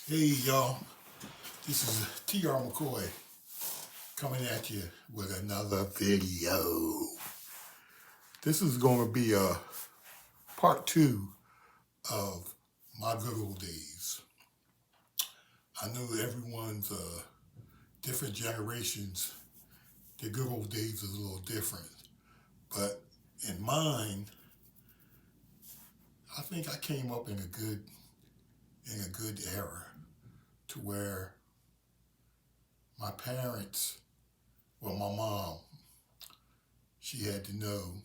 Hey y'all, this is TR McCoy coming at you with another video. This is going to be a part two of my good old days. I know everyone's different generations, their good old days is a little different, but in mine, I think I came up in a good era to where my parents, well, my mom, she had to know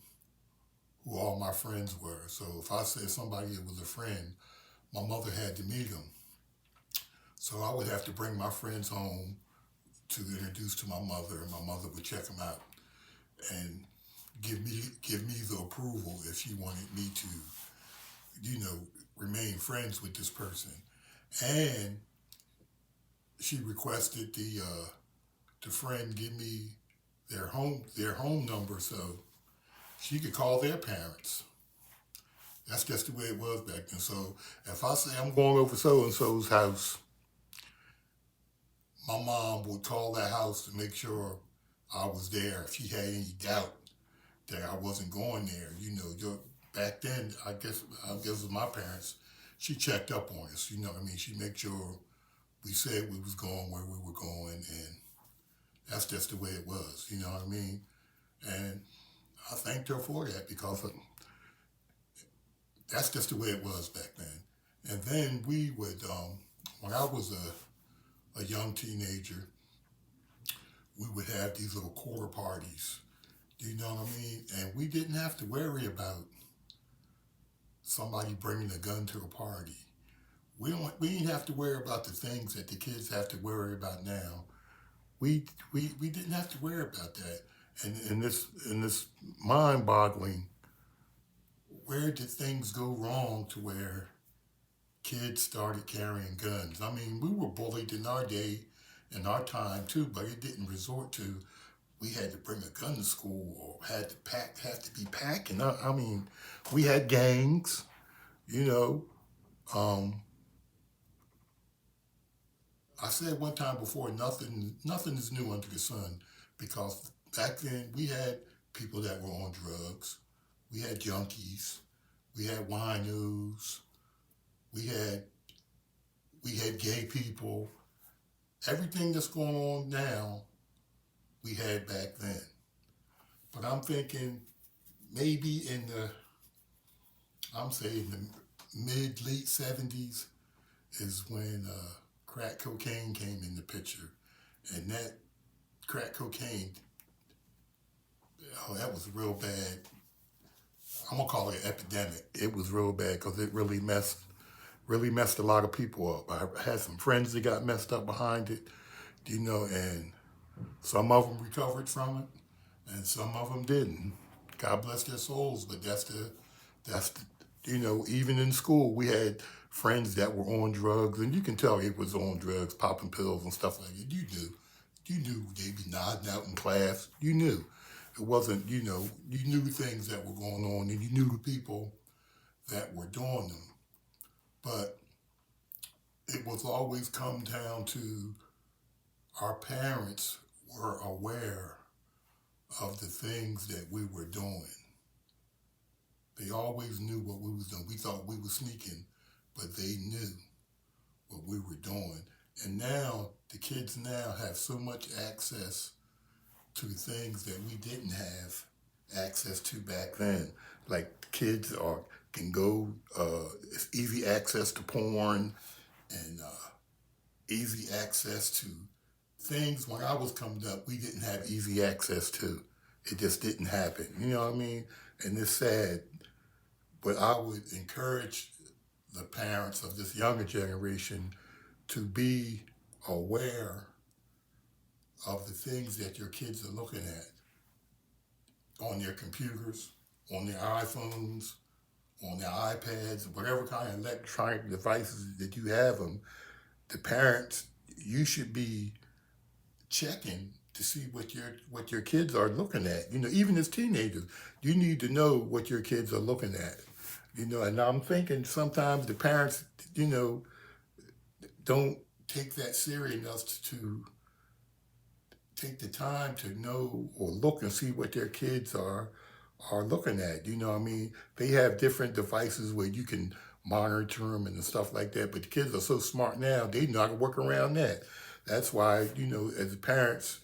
who all my friends were. So if I said somebody was a friend, my mother had to meet them. So I would have to bring my friends home to introduce to my mother, and my mother would check them out and give me the approval if she wanted me to, you know, remain friends with this person. And she requested the friend give me their home number so she could call their parents. That's just the way it was back then. So if I say I'm going over so and so's house, my mom would call that house to make sure I was there. If she had any doubt that I wasn't going there, back then, I guess with my parents, she checked up on us. You know what I mean? She made sure we said we was going where we were going, and that's just the way it was. You know what I mean? And I thanked her for that because that's just the way it was back then. And then we would, when I was a young teenager, we would have these little quarter parties. Do you know what I mean? And we didn't have to worry about somebody bringing a gun to a party. We didn't have to worry about the things that the kids have to worry about now. We didn't have to worry about that. And in this mind-boggling, where did things go wrong to where kids started carrying guns? I mean, we were bullied in our day, in our time too, but it didn't resort to we had to bring a gun to school or had to be packing. I mean, we had gangs, you know. Um, I said one time before, nothing is new under the sun, because back then we had people that were on drugs, we had junkies, we had winos, we had we had gay people. Everything that's going on now, we had back then. But I'm thinking maybe I'm saying the mid late '70s is when crack cocaine came in the picture, and that crack cocaine, oh, that was real bad. I'm gonna call it an epidemic. It was real bad because it really messed a lot of people up. I had some friends that got messed up behind it, and some of them recovered from it, and some of them didn't. God bless their souls, but that's the even in school we had friends that were on drugs, and you can tell it was on drugs, popping pills and stuff like that. You knew they'd be nodding out in class. You knew it wasn't. You knew things that were going on, and you knew the people that were doing them. But it was always come down to our parents were aware of the things that we were doing. They always knew what we was doing. We thought we were sneaking, but they knew what we were doing. And now the kids now have so much access to things that we didn't have access to back then. Like kids can go, it's easy access to porn and easy access to things when I was coming up we didn't have easy access to. It just didn't happen. You know what I mean? And it's sad. But I would encourage the parents of this younger generation to be aware of the things that your kids are looking at on their computers, on their iPhones, on their iPads, whatever kind of electronic devices that you have them. The parents, you should be checking to see what your kids are looking at. Even as teenagers, you need to know what your kids are looking at. And I'm thinking sometimes the parents, you know, don't take that serious enough to take the time to know or look and see what their kids are looking at. You know what I mean? They have different devices where you can monitor them and stuff like that. But the kids are so smart now, they know how to work around that. That's why, as parents,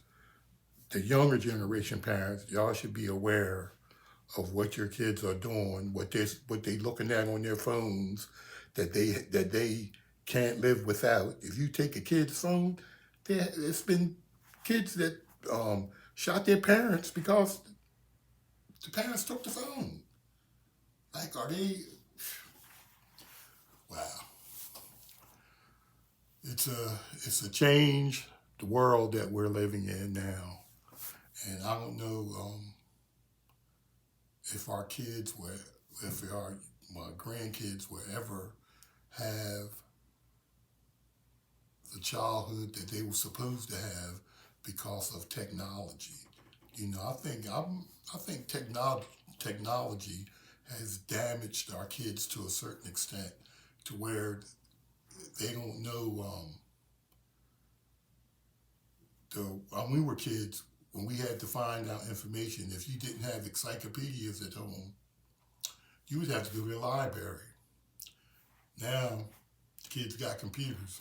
the younger generation parents, y'all should be aware of what your kids are doing, what they looking at on their phones that they can't live without. If you take a kid's phone, it's been kids that shot their parents because the parents took the phone. Like, are they? Wow, it's a change the world that we're living in now, and I don't know if our kids were, if our my grandkids will ever have the childhood that they were supposed to have because of technology. I think technology has damaged our kids to a certain extent, to where they don't know. When we were kids, when we had to find out information, if you didn't have encyclopedias at home, you would have to go to the library. Now, kids got computers.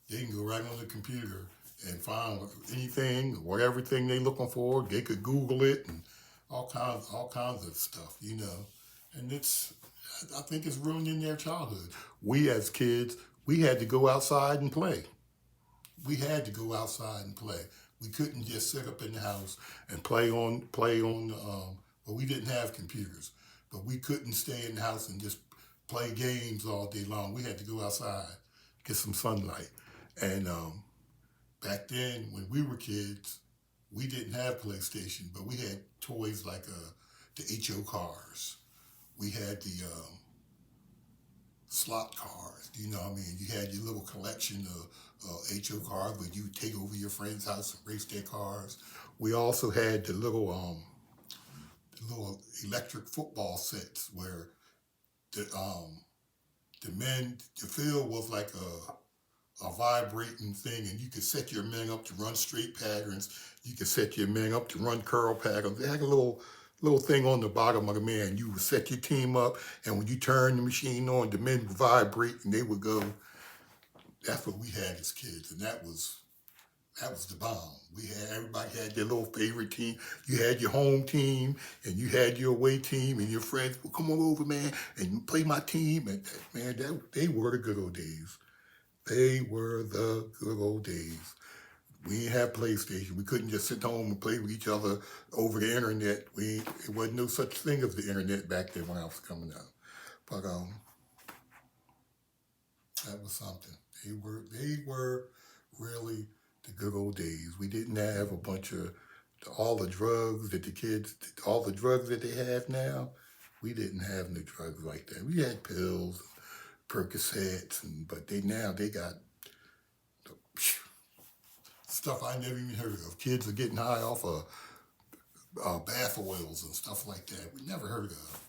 They can go right on the computer and find anything, whatever thing they looking for. They could Google it and all kinds of stuff, And I think it's ruining their childhood. We as kids, we had to go outside and play. We had to go outside and play. We couldn't just sit up in the house and play on. Well, we didn't have computers, but we couldn't stay in the house and just play games all day long. We had to go outside, get some sunlight. And back then, when we were kids, we didn't have PlayStation, but we had toys like the HO cars. We had the slot cars. You know what I mean? You had your little collection of HO cars where you would take over your friend's house and race their cars. We also had the little electric football sets where the the field was like a vibrating thing, and you could set your men up to run straight patterns. You could set your men up to run curl patterns. They had a little thing on the bottom of the man. You would set your team up, and when you turn the machine on, the men would vibrate and they would go. That's what we had as kids, and that was the bomb. Everybody had their little favorite team. You had your home team, and you had your away team, and your friends would come on over, man, and play my team. And man, they were the good old days. They were the good old days. We didn't have PlayStation. We couldn't just sit home and play with each other over the internet. It wasn't no such thing as the internet back then when I was coming up. But that was something. They were really the good old days. We didn't have a bunch of all the drugs that the kids, all the drugs that they have now. We didn't have no drugs like that. We had pills, Percocets, but they got stuff I never even heard of. Kids are getting high off of bath oils and stuff like that. We never heard of.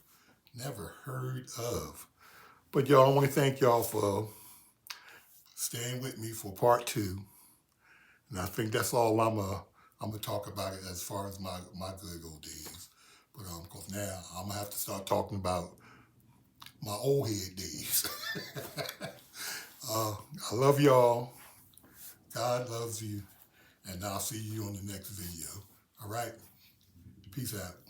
Never heard of. But y'all, I want to thank y'all for staying with me for part two. And I think that's all I'm gonna talk about it as far as my good old days. But cause now I'm gonna have to start talking about my old head days. I love y'all. God loves you, and I'll see you on the next video. All right, peace out.